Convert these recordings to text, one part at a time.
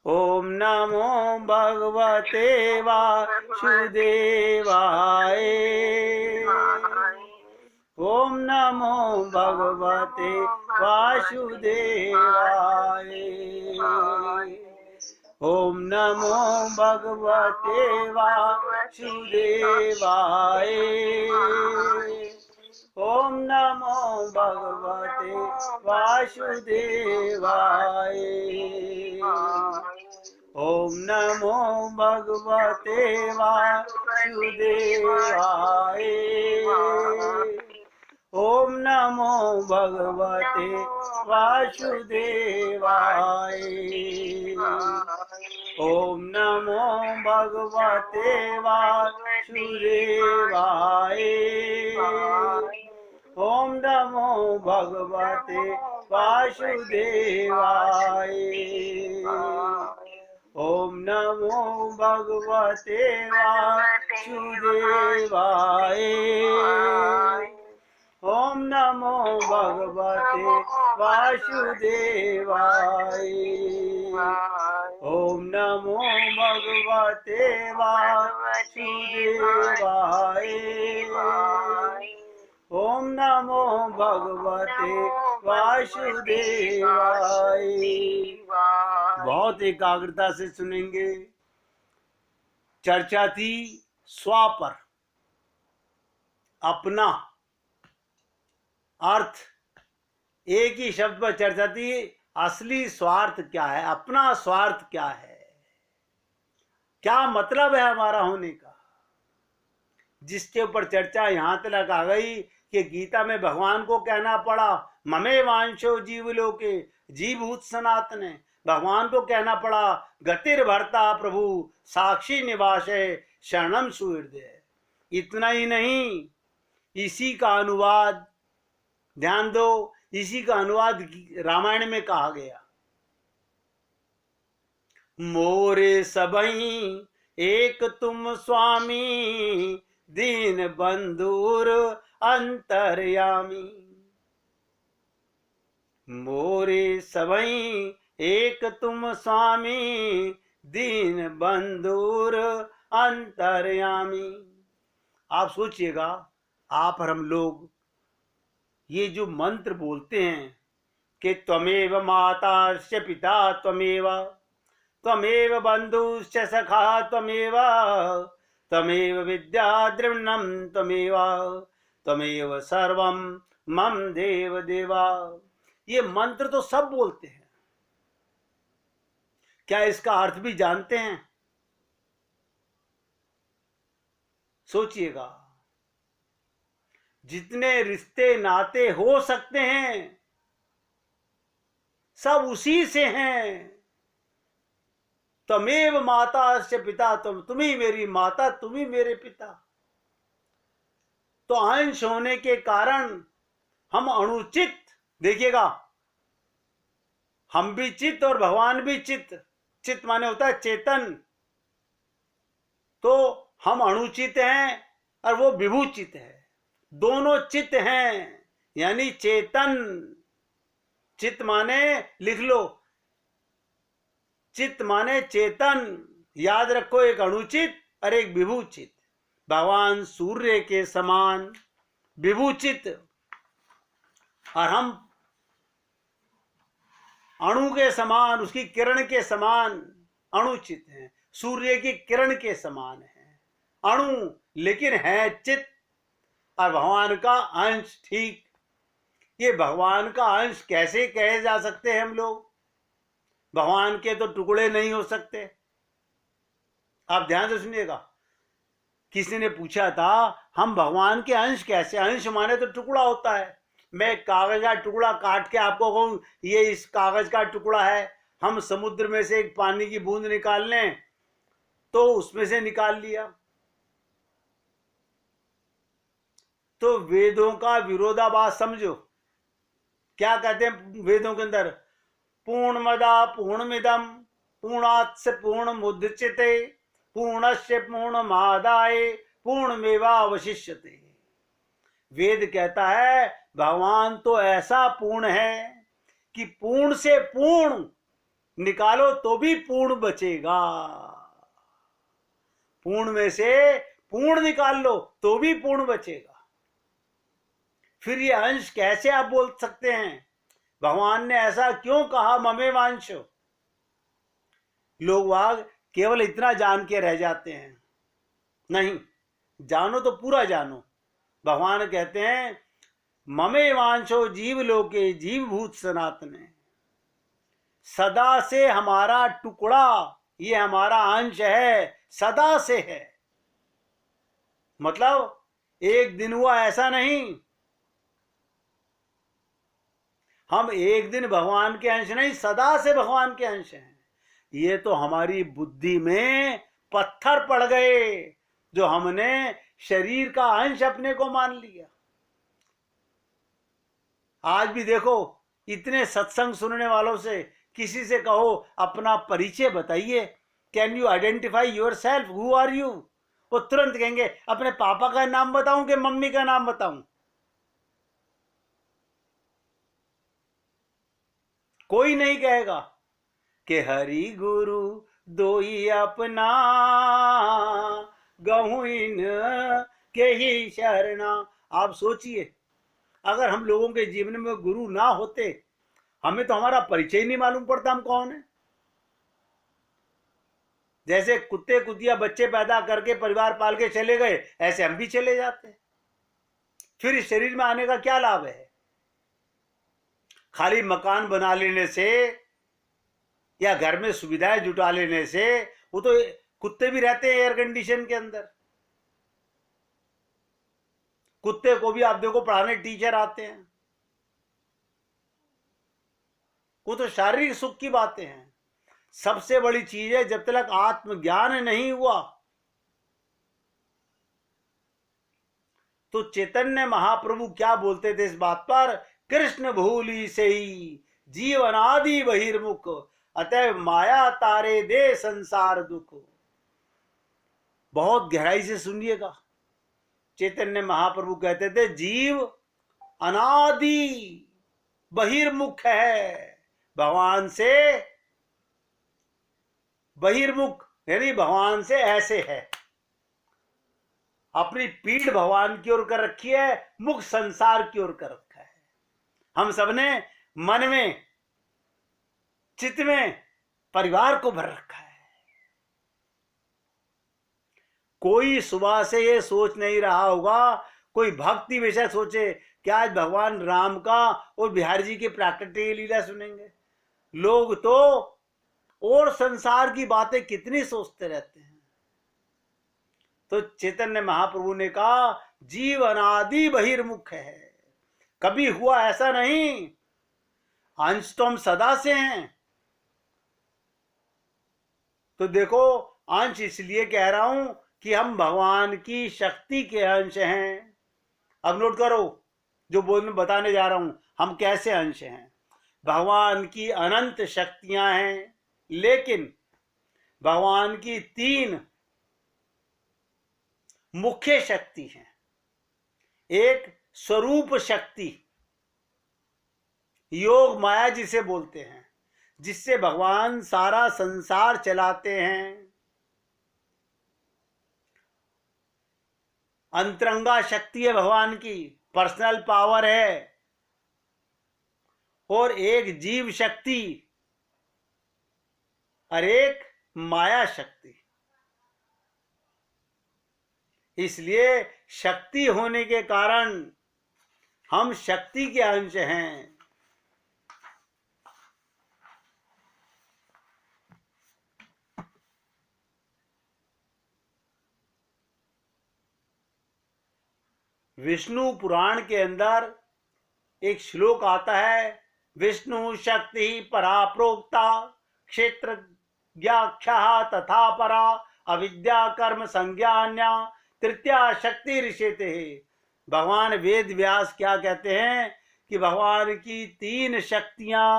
ओम नमो भगवते वासुदेवाय। ओम नमो भगवते वासुदेवाय। ओम नमो भगवते वासुदेवाय। ओम नमो भगवते वासुदेवाय। ओम नमो भगवते वासुदेवाय। ओम नमो भगवते वासुदेवाय। ओम नमो भगवते वासुदेवाय। ओम नमो भगवते वासुदेवाय। ओम नमो भगवते वासुदेवाय। ओम नमो भगवते वासुदेवाय। ओम नमो भगवते वासुदेवाय। ओम नमो भगवते वासुदेवाय। बहुत एकाग्रता से सुनेंगे। चर्चा थी स्वा पर, अपना अर्थ। एक ही शब्द पर चर्चा थी, असली स्वार्थ क्या है, अपना स्वार्थ क्या है, क्या मतलब है हमारा होने का, जिसके ऊपर चर्चा यहां तक आ गई कि गीता में भगवान को कहना पड़ा ममे वांशो जीवलोके जीवभूत सनातन। भगवान को कहना पड़ा गतिर भरता प्रभु साक्षी निवास है शरणम सुहृदय। इतना ही नहीं, इसी का अनुवाद ध्यान दो, इसी का अनुवाद रामायण में कहा गया। मोरे सबई एक तुम स्वामी दीन बंधुर अंतर्यामी। मोरे सबई एक तुम स्वामी दीन बंधुर अंतर्यामी। आप सोचिएगा, आप और हम लोग ये जो मंत्र बोलते हैं कि त्वमेव माताश्च पिता त्वमेव, त्वमेव बंधुश्च सखा त्वमेव, त्वमेव विद्या द्रविणं त्वमेव, त्वमेव सर्वं मम देव देवा। ये मंत्र तो सब बोलते हैं, क्या इसका अर्थ भी जानते हैं? सोचिएगा, जितने रिश्ते नाते हो सकते हैं सब उसी से हैं। त्वमेव माता से पिता, तुम ही मेरी माता, तुम ही मेरे पिता। तो अंश होने के कारण हम अणुचित, देखिएगा, हम भी चित्त और भगवान भी चित्त। चित्त माने होता है चेतन। तो हम अणुचित हैं और वो विभूचित है, दोनों चित्त हैं, यानी चेतन। चित्त माने, लिख लो, चित्त माने चेतन। याद रखो, एक अणुचित और एक विभूचित। भगवान सूर्य के समान विभूचित और हम अणु के समान, उसकी किरण के समान अणुचित हैं। सूर्य की किरण के समान है अणु, लेकिन है चित्त और भगवान का अंश। ठीक, ये भगवान का अंश कैसे कहे जा सकते हैं हम लोग? भगवान के तो टुकड़े नहीं हो सकते। आप ध्यान से सुनिएगा, किसी ने पूछा था हम भगवान के अंश कैसे? अंश माने तो टुकड़ा होता है। मैं कागज का टुकड़ा काट के आपको कहूं ये इस कागज का टुकड़ा है, हम समुद्र में से एक पानी की बूंद निकाल लें तो उसमें से निकाल लिया। तो वेदों का विरोधाभास समझो। क्या कहते हैं वेदों के अंदर? पूर्णमदा पूर्णमिदम पूर्णात् पूर्णमुदच्यते पूर्णस्य पूर्णमादाय पूर्णमेवावशिष्यते। वेद कहता है भगवान तो ऐसा पूर्ण है कि पूर्ण से पूर्ण निकालो तो भी पूर्ण बचेगा, पूर्ण में से पूर्ण निकाल लो तो भी पूर्ण बचेगा। फिर ये अंश कैसे आप बोल सकते हैं? भगवान ने ऐसा क्यों कहा ममे वांशो? लोग वाग केवल इतना जान के रह जाते हैं। नहीं, जानो तो पूरा जानो। भगवान कहते हैं ममे वांशो जीव लोके जीव भूत सनातन, सदा से हमारा टुकड़ा, ये हमारा अंश है, सदा से है। मतलब एक दिन हुआ ऐसा नहीं। हम एक दिन भगवान के अंश नहीं, सदा से भगवान के अंश हैं। ये तो हमारी बुद्धि में पत्थर पड़ गए जो हमने शरीर का अंश अपने को मान लिया। आज भी देखो, इतने सत्संग सुनने वालों से किसी से कहो अपना परिचय बताइए, can you identify yourself, who are you? वो तुरंत कहेंगे अपने पापा का नाम बताऊं कि मम्मी का नाम बताऊं? कोई नहीं कहेगा कि हरि गुरु दोई अपना, गहु इन के ही शरणा। आप सोचिए, अगर हम लोगों के जीवन में गुरु ना होते, हमें तो हमारा परिचय नहीं मालूम पड़ता हम कौन है। जैसे कुत्ते कुतिया बच्चे पैदा करके परिवार पाल के चले गए, ऐसे हम भी चले जाते। फिर इस शरीर में आने का क्या लाभ है? खाली मकान बना लेने से या घर में सुविधाएं जुटा लेने से? वो तो कुत्ते भी रहते हैं एयर कंडीशन के अंदर। कुत्ते को भी आप देखो पढ़ाने टीचर आते हैं। वो तो शारीरिक सुख की बातें हैं। सबसे बड़ी चीज है, जब तक आत्मज्ञान नहीं हुआ तो चैतन्य महाप्रभु क्या बोलते थे इस बात पर? कृष्ण भूली से ही जीवन आदि बहिर्मुख, अतः माया तारे दे संसार दुख। बहुत गहराई से सुनिएगा। चैतन्य महाप्रभु कहते थे जीव अनादि बहिर्मुख है, भगवान से बहिर्मुख, यानी भगवान से ऐसे है, अपनी पीठ भगवान की ओर कर रखी है, मुख संसार की ओर कर रखा है। हम सबने मन में चित्त में परिवार को भर रखा है। कोई सुबह से ये सोच नहीं रहा होगा, कोई भक्ति विषय सोचे कि आज भगवान राम का और बिहारी जी की प्राकट्य लीला सुनेंगे। लोग तो और संसार की बातें कितनी सोचते रहते हैं। तो चैतन्य महाप्रभु ने कहा जीव अनादि बहिर्मुख है, कभी हुआ ऐसा नहीं। अंश तो हम सदा से हैं। तो देखो, अंश इसलिए कह रहा हूं कि हम भगवान की शक्ति के अंश हैं। अब नोट करो जो बताने जा रहा हूं, हम कैसे अंश हैं। भगवान की अनंत शक्तियां हैं, लेकिन भगवान की 3 मुख्य शक्ति हैं। एक स्वरूप शक्ति, योग माया जिसे बोलते हैं, जिससे भगवान सारा संसार चलाते हैं। अंतरंगा शक्ति है भगवान की, पर्सनल पावर है। और एक जीव शक्ति और एक माया शक्ति। इसलिए शक्ति होने के कारण हम शक्ति के अंश हैं। विष्णु पुराण के अंदर एक श्लोक आता है, विष्णु शक्ति परा प्रोक्ता क्षेत्र व्याख्या तथा परा अविद्या कर्म संज्ञान्या तृतीया शक्ति ऋषेते। भगवान वेद व्यास क्या कहते हैं कि भगवान की 3 शक्तियां,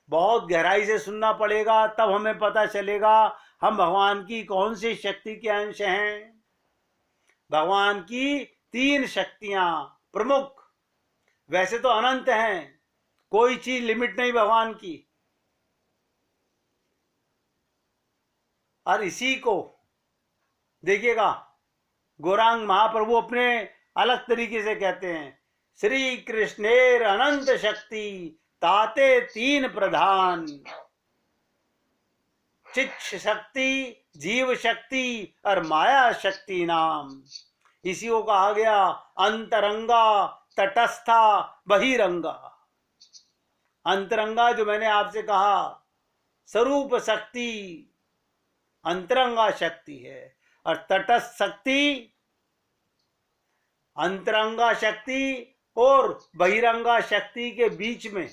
बहुत गहराई से सुनना पड़ेगा तब हमें पता चलेगा हम भगवान की कौन सी शक्ति के अंश हैं। भगवान की 3 शक्तियां प्रमुख, वैसे तो अनंत हैं, कोई चीज लिमिट नहीं भगवान की। और इसी को देखिएगा गौरांग महाप्रभु अपने अलग तरीके से कहते हैं, श्री कृष्णेर अनंत शक्ति ताते तीन प्रधान, चित शक्ति, जीव शक्ति और माया शक्ति नाम। इसी को कहा गया अंतरंगा, तटस्था, बहिरंगा। अंतरंगा जो मैंने आपसे कहा स्वरूप शक्ति अंतरंगा शक्ति है, और तटस्थ शक्ति अंतरंगा शक्ति और बहिरंगा शक्ति के बीच में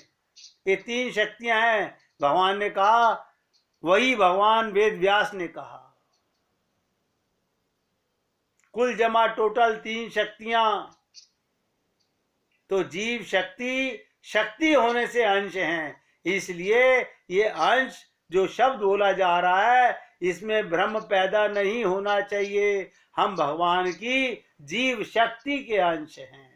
ये तीन शक्तियां हैं। भगवान ने कहा, वही भगवान वेद व्यास ने कहा। कुल जमा टोटल तीन शक्तियां, तो जीव शक्ति शक्ति होने से अंश हैं। इसलिए ये अंश जो शब्द बोला जा रहा है इसमें भ्रम पैदा नहीं होना चाहिए। हम भगवान की जीव शक्ति के अंश हैं।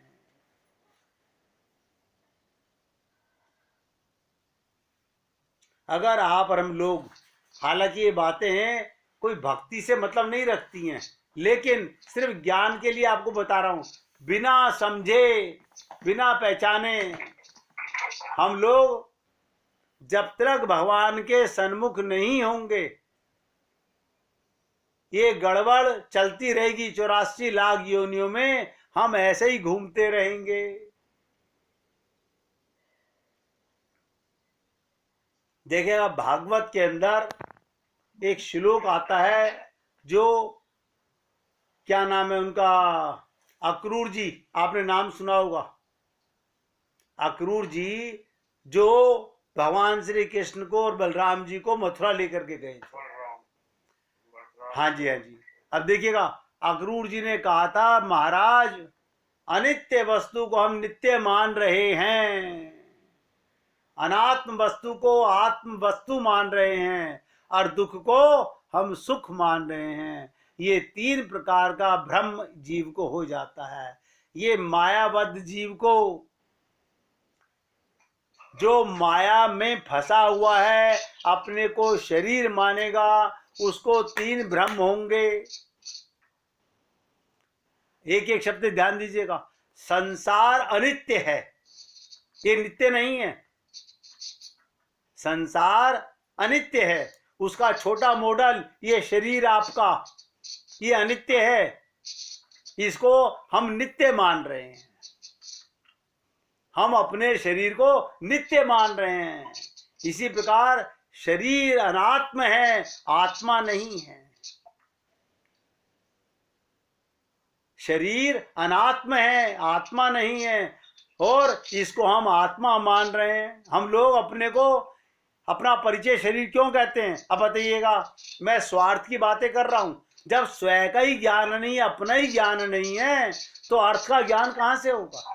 अगर आप और हम लोग, हालांकि ये बातें हैं कोई भक्ति से मतलब नहीं रखती हैं, लेकिन सिर्फ ज्ञान के लिए आपको बता रहा हूं, बिना समझे बिना पहचाने हम लोग जब तक भगवान के सन्मुख नहीं होंगे ये गड़बड़ चलती रहेगी। 84 लाख योनियों में हम ऐसे ही घूमते रहेंगे। देखिएगा भागवत के अंदर एक श्लोक आता है, जो क्या नाम है उनका, अक्रूर जी, आपने नाम सुना होगा। अक्रूर जी जो भगवान श्री कृष्ण को और बलराम जी को मथुरा लेकर के गए थे। हाँ जी, हाँ जी। अब देखिएगा अक्रूर जी ने कहा था, महाराज अनित्य वस्तु को हम नित्य मान रहे हैं, अनात्म वस्तु को आत्म वस्तु मान रहे हैं, और दुख को हम सुख मान रहे हैं। ये तीन प्रकार का भ्रम जीव को हो जाता है। ये मायाबद्ध जीव को, जो माया में फंसा हुआ है, अपने को शरीर मानेगा, उसको तीन भ्रम होंगे। एक एक शब्द ध्यान दीजिएगा। संसार अनित्य है, ये नित्य नहीं है। संसार अनित्य है, उसका छोटा मॉडल ये शरीर आपका, ये अनित्य है, इसको हम नित्य मान रहे हैं। हम अपने शरीर को नित्य मान रहे हैं। इसी प्रकार शरीर अनात्म है, आत्मा नहीं है। शरीर अनात्म है, आत्मा नहीं है, और इसको हम आत्मा मान रहे हैं। हम लोग अपने को अपना परिचय शरीर क्यों कहते हैं? अब बताइएगा, मैं स्वार्थ की बातें कर रहा हूं। जब स्वयं का ही ज्ञान नहीं, अपना ही ज्ञान नहीं है, तो अर्थ का ज्ञान कहां से होगा?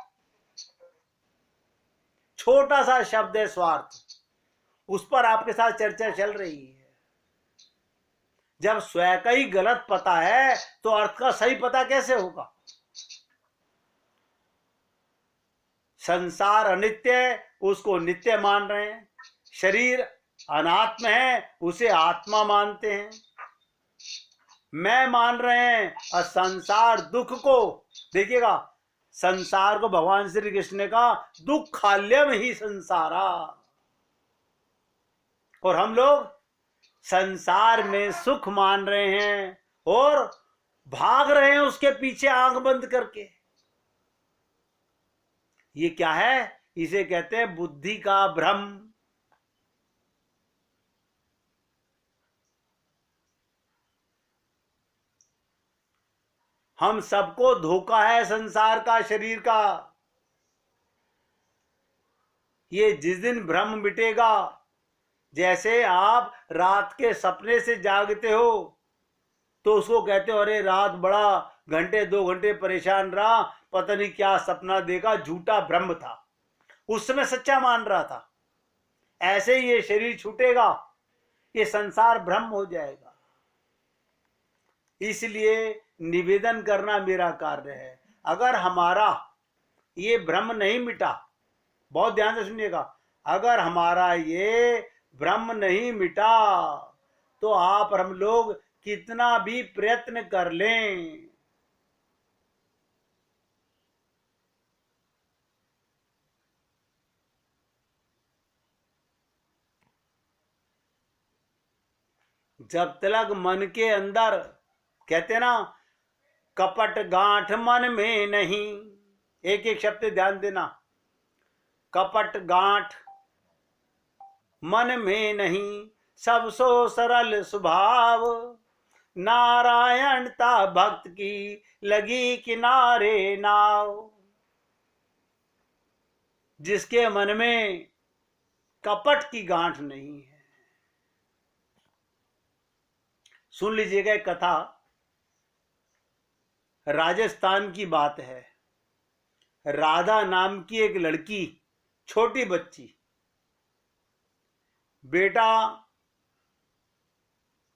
छोटा सा शब्द है स्वार्थ, उस पर आपके साथ चर्चा चल रही है। जब स्वयं का ही गलत पता है तो अर्थ का सही पता कैसे होगा? संसार अनित्य है, उसको नित्य मान रहे हैं। शरीर अनात्म है, उसे आत्मा मानते हैं। मैं मान रहे हैं, और संसार दुख को, देखिएगा संसार को भगवान श्री कृष्ण ने कहा दुखाल्यम ही संसारा, और हम लोग संसार में सुख मान रहे हैं और भाग रहे हैं उसके पीछे आंख बंद करके। ये क्या है? इसे कहते हैं बुद्धि का भ्रम। हम सबको धोखा है संसार का, शरीर का। ये जिस दिन भ्रम मिटेगा, जैसे आप रात के सपने से जागते हो तो उसको कहते हो अरे रात बड़ा घंटे 2 घंटे परेशान रहा, पता नहीं क्या सपना देखा, झूठा भ्रम था, उस समय सच्चा मान रहा था। ऐसे ही ये शरीर छूटेगा, ये संसार भ्रम हो जाएगा। इसलिए निवेदन करना मेरा कार्य है। अगर हमारा ये भ्रम नहीं मिटा, बहुत ध्यान से सुनिएगा, अगर हमारा ये भ्रम नहीं मिटा तो आप और हम लोग कितना भी प्रयत्न कर लें, जब तक मन के अंदर, कहते ना, कपट गांठ मन में नहीं, एक एक शब्द ध्यान देना, कपट गांठ मन में नहीं, सब सो सरल स्वभाव, नारायणता भक्त की लगी किनारे नाव। जिसके मन में कपट की गांठ नहीं है, सुन लीजिएगा एक कथा, राजस्थान की बात है। राधा नाम की एक लड़की, छोटी बच्ची, बेटा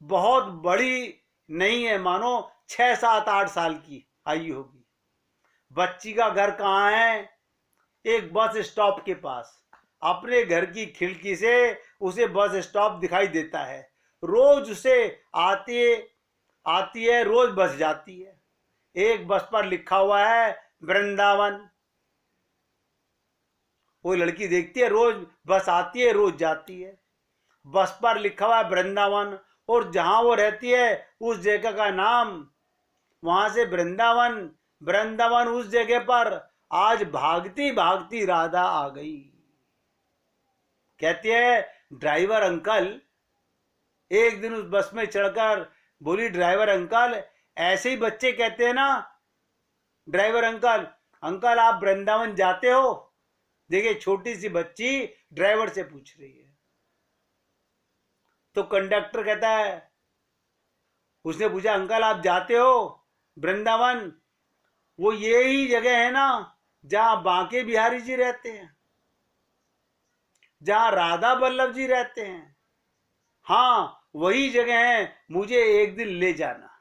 बहुत बड़ी नहीं है, मानो 6, 7, 8 साल की आई होगी। बच्ची का घर कहाँ है? एक बस स्टॉप के पास। अपने घर की खिड़की से उसे बस स्टॉप दिखाई देता है। रोज उसे आती है, रोज बस जाती है। एक बस पर लिखा हुआ है वृंदावन। वो लड़की देखती है, रोज बस आती है, रोज जाती है। बस पर लिखा हुआ है वृंदावन, और जहां वो रहती है उस जगह का नाम, वहां से वृंदावन उस जगह पर आज भागती भागती राधा आ गई। कहती है, ड्राइवर अंकल, एक दिन उस बस में चढ़कर बोली, ड्राइवर अंकल, ऐसे ही बच्चे कहते हैं ना, ड्राइवर अंकल, अंकल आप वृंदावन जाते हो? देखिए, छोटी सी बच्ची ड्राइवर से पूछ रही है। तो कंडक्टर कहता है, उसने पूछा, अंकल आप जाते हो वृंदावन? वो यही जगह है ना जहां बांके बिहारी जी रहते हैं, जहां राधा वल्लभ जी रहते हैं। हाँ, वही जगह है, मुझे एक दिन ले जाना।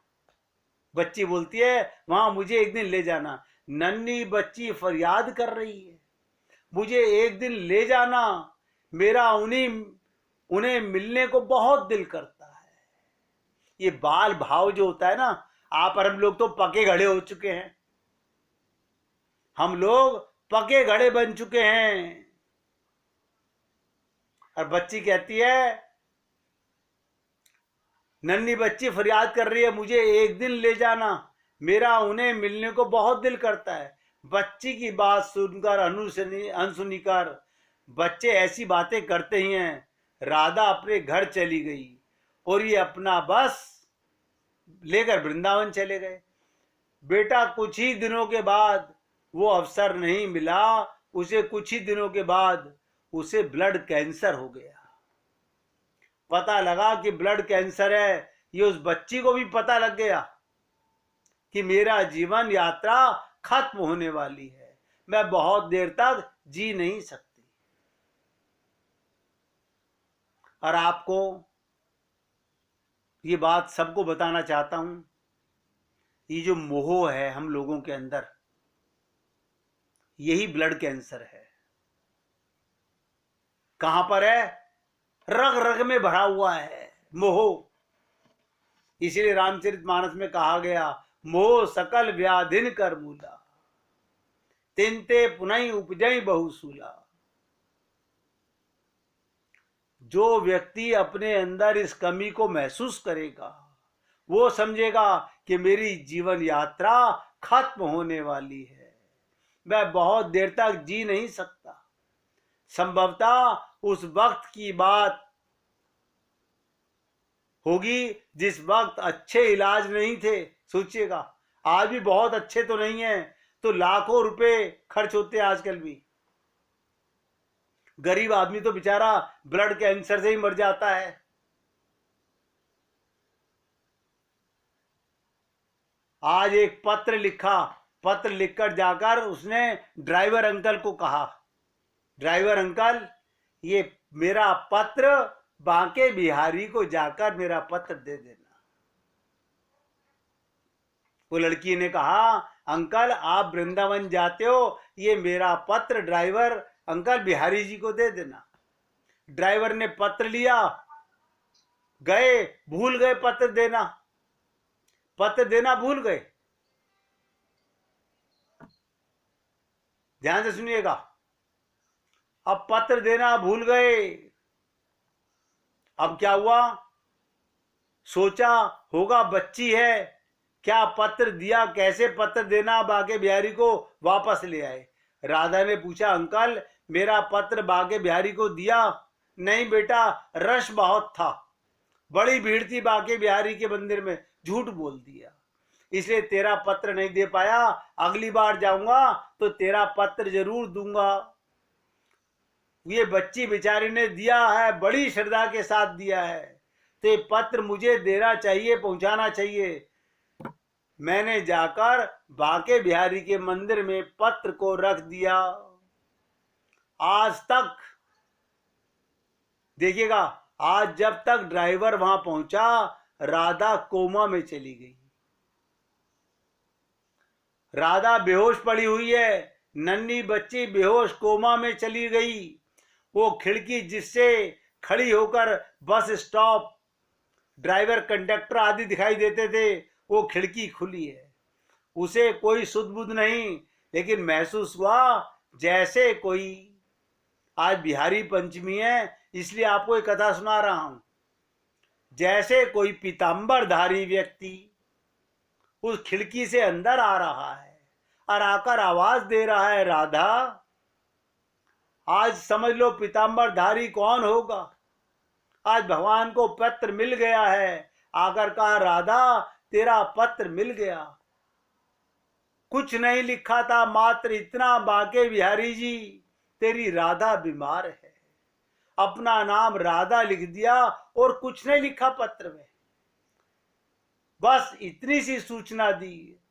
बच्ची बोलती है, वहां मुझे एक दिन ले जाना। नन्ही बच्ची फरियाद कर रही है, मुझे एक दिन ले जाना, मेरा उन्हें मिलने को बहुत दिल करता है। ये बाल भाव जो होता है ना, आप और हम लोग तो पके घड़े हो चुके हैं, हम लोग पके घड़े बन चुके हैं। और बच्ची कहती है, नन्ही बच्ची फरियाद कर रही है, मुझे एक दिन ले जाना, मेरा उन्हें मिलने को बहुत दिल करता है। बच्ची की बात सुनकर, अनसुनी कर, बच्चे ऐसी बातें करते ही हैं। राधा अपने घर चली गई और ये अपना बस लेकर वृंदावन चले गए। बेटा कुछ ही दिनों के बाद वो अवसर नहीं मिला, उसे कुछ ही दिनों के बाद उसे ब्लड कैंसर हो गया। पता लगा कि ब्लड कैंसर है, ये उस बच्ची को भी पता लग गया कि मेरा जीवन यात्रा खत्म होने वाली है, मैं बहुत देर तक जी नहीं सकती। और आपको ये बात सबको बताना चाहता हूं, ये जो मोह है हम लोगों के अंदर, यही ब्लड कैंसर है। कहां पर है? रग रग में भरा हुआ है मोह। इसीलिए रामचरितमानस में कहा गया, मोह सकल व्याधिन कर मूला, तिनते पुनः उपजई बहुसूला। जो व्यक्ति अपने अंदर इस कमी को महसूस करेगा, वो समझेगा कि मेरी जीवन यात्रा खत्म होने वाली है, मैं बहुत देर तक जी नहीं सकता। संभवतः उस वक्त की बात होगी जिस वक्त अच्छे इलाज नहीं थे। सोचिएगा, आज भी बहुत अच्छे तो नहीं है, तो लाखों रुपए खर्च होते हैं आजकल भी। गरीब आदमी तो बेचारा ब्लड कैंसर से ही मर जाता है। आज एक पत्र लिखा, पत्र लिखकर जाकर उसने ड्राइवर अंकल को कहा, ड्राइवर अंकल, ये मेरा पत्र बांके बिहारी को जाकर मेरा पत्र दे देना। वो लड़की ने कहा, अंकल आप वृंदावन जाते हो, ये मेरा पत्र ड्राइवर अंकल बिहारी जी को दे देना। ड्राइवर ने पत्र लिया गए, भूल गए पत्र देना, पत्र देना भूल गए। ध्यान से सुनिएगा, अब पत्र देना भूल गए। अब क्या हुआ, सोचा होगा बच्ची है, क्या पत्र दिया, कैसे पत्र देना, बाके बिहारी को वापस ले आए। राधा ने पूछा, अंकल मेरा पत्र बाके बिहारी को दिया? नहीं बेटा, रश बहुत था, बड़ी भीड़ थी बाके बिहारी के मंदिर में, झूठ बोल दिया, इसलिए तेरा पत्र नहीं दे पाया। अगली बार जाऊंगा तो तेरा पत्र जरूर दूंगा। ये बच्ची बेचारी ने दिया है, बड़ी श्रद्धा के साथ दिया है, तो ये पत्र मुझे देना चाहिए, पहुंचाना चाहिए। मैंने जाकर बाके बिहारी के मंदिर में पत्र को रख दिया। आज तक देखिएगा, आज जब तक ड्राइवर वहां पहुंचा, राधा कोमा में चली गई। राधा बेहोश पड़ी हुई है, नन्ही बच्ची बेहोश कोमा में चली गई। वो खिड़की जिससे खड़ी होकर बस स्टॉप, ड्राइवर, कंडक्टर आदि दिखाई देते थे, वो खिड़की खुली है। उसे कोई सुध बुध नहीं, लेकिन महसूस हुआ जैसे कोई, आज बिहारी पंचमी है इसलिए आपको एक कथा सुना रहा हूं, जैसे कोई पीतांबरधारी व्यक्ति उस खिड़की से अंदर आ रहा है और आकर आवाज दे रहा है, राधा। आज समझ लो पीतांबरधारी कौन होगा। आज भगवान को पत्र मिल गया है, आकर कहा, राधा तेरा पत्र मिल गया। कुछ नहीं लिखा था, मात्र इतना, बाके बिहारी जी तेरी राधा बीमार है। अपना नाम राधा लिख दिया और कुछ नहीं लिखा पत्र में, बस इतनी सी सूचना दी।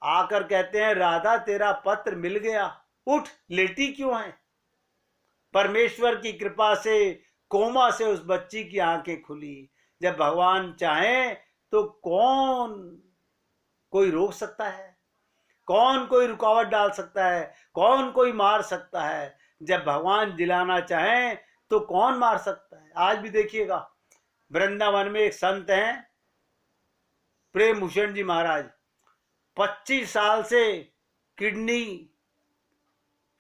आकर कहते हैं, राधा तेरा पत्र मिल गया, उठ, लेटी क्यों है। परमेश्वर की कृपा से कोमा से उस बच्ची की आंखें खुली। जब भगवान चाहे तो कौन कोई रोक सकता है, कौन कोई रुकावट डाल सकता है, कौन कोई मार सकता है। जब भगवान जिलाना चाहे तो कौन मार सकता है। आज भी देखिएगा, वृंदावन में एक संत हैं, प्रेम भूषण जी महाराज, 25 साल से किडनी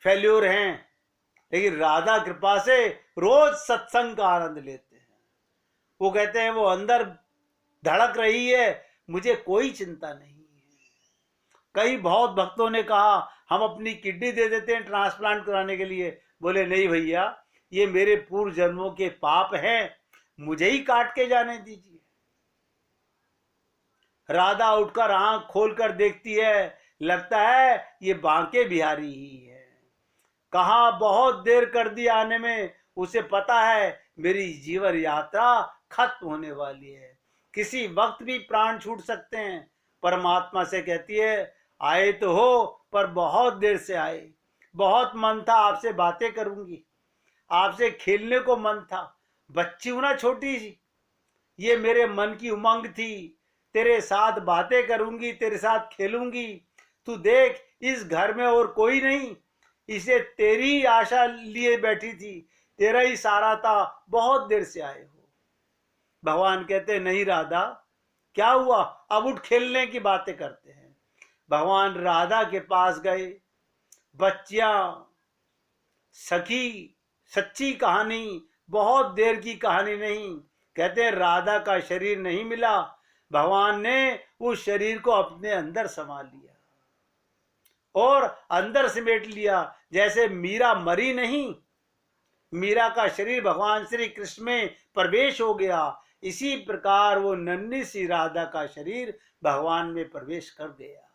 फेल्योर हैं, लेकिन राधा कृपा से रोज सत्संग का आनंद लेते हैं। वो कहते हैं, वो अंदर धड़क रही है, मुझे कोई चिंता नहीं है। कई बहुत भक्तों ने कहा, हम अपनी किडनी दे देते हैं ट्रांसप्लांट कराने के लिए। बोले नहीं भैया, ये मेरे पूर्व जन्मों के पाप हैं, मुझे ही काट के जाने दीजिए। राधा उठकर आंख खोलकर देखती है, लगता है ये बांके बिहारी ही है। कहा बहुत देर कर दी आने में, उसे पता है मेरी जीवन यात्रा खत्म होने वाली है, किसी वक्त भी प्राण छूट सकते हैं। परमात्मा से कहती है, आए तो हो पर बहुत देर से आए, बहुत मन था आपसे बातें करूंगी, आपसे खेलने को मन था, बच्ची हूं ना छोटी सी, ये मेरे मन की उमंग थी, तेरे साथ बातें करूंगी, तेरे साथ खेलूंगी। तू देख इस घर में और कोई नहीं, इसे तेरी आशा लिए बैठी थी, तेरा ही सारा था, बहुत देर से आए हो। भगवान कहते नहीं राधा, क्या हुआ, अब उठ, खेलने की बातें करते हैं। भगवान राधा के पास गए। बच्चियां, सखी, सच्ची कहानी, बहुत देर की कहानी नहीं। कहते हैं राधा का शरीर नहीं मिला, भगवान ने उस शरीर को अपने अंदर समा लिया और अंदर समेट लिया। जैसे मीरा मरी नहीं, मीरा का शरीर भगवान श्री कृष्ण में प्रवेश हो गया, इसी प्रकार वो नन्ही सी राधा का शरीर भगवान में प्रवेश कर गया।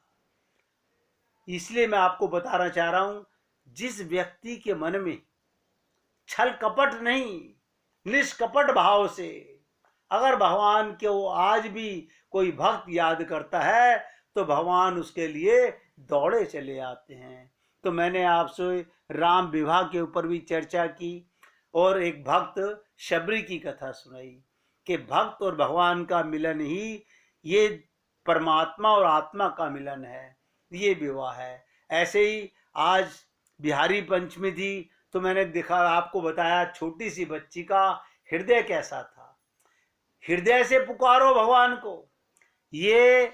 इसलिए मैं आपको बताना चाह रहा हूं, जिस व्यक्ति के मन में छल कपट नहीं, निष्कपट भाव से अगर भगवान को आज भी कोई भक्त याद करता है तो भगवान उसके लिए दौड़े चले आते हैं। तो मैंने आपसे राम विवाह के ऊपर भी चर्चा की और एक भक्त शबरी की कथा सुनाई कि भक्त और भगवान का मिलन ही ये परमात्मा और आत्मा का मिलन है, ये विवाह है। ऐसे ही आज बिहारी पंचमी थी तो मैंने दिखा, आपको बताया छोटी सी बच्ची का हृदय कैसा था। हृदय से पुकारो भगवान को। ये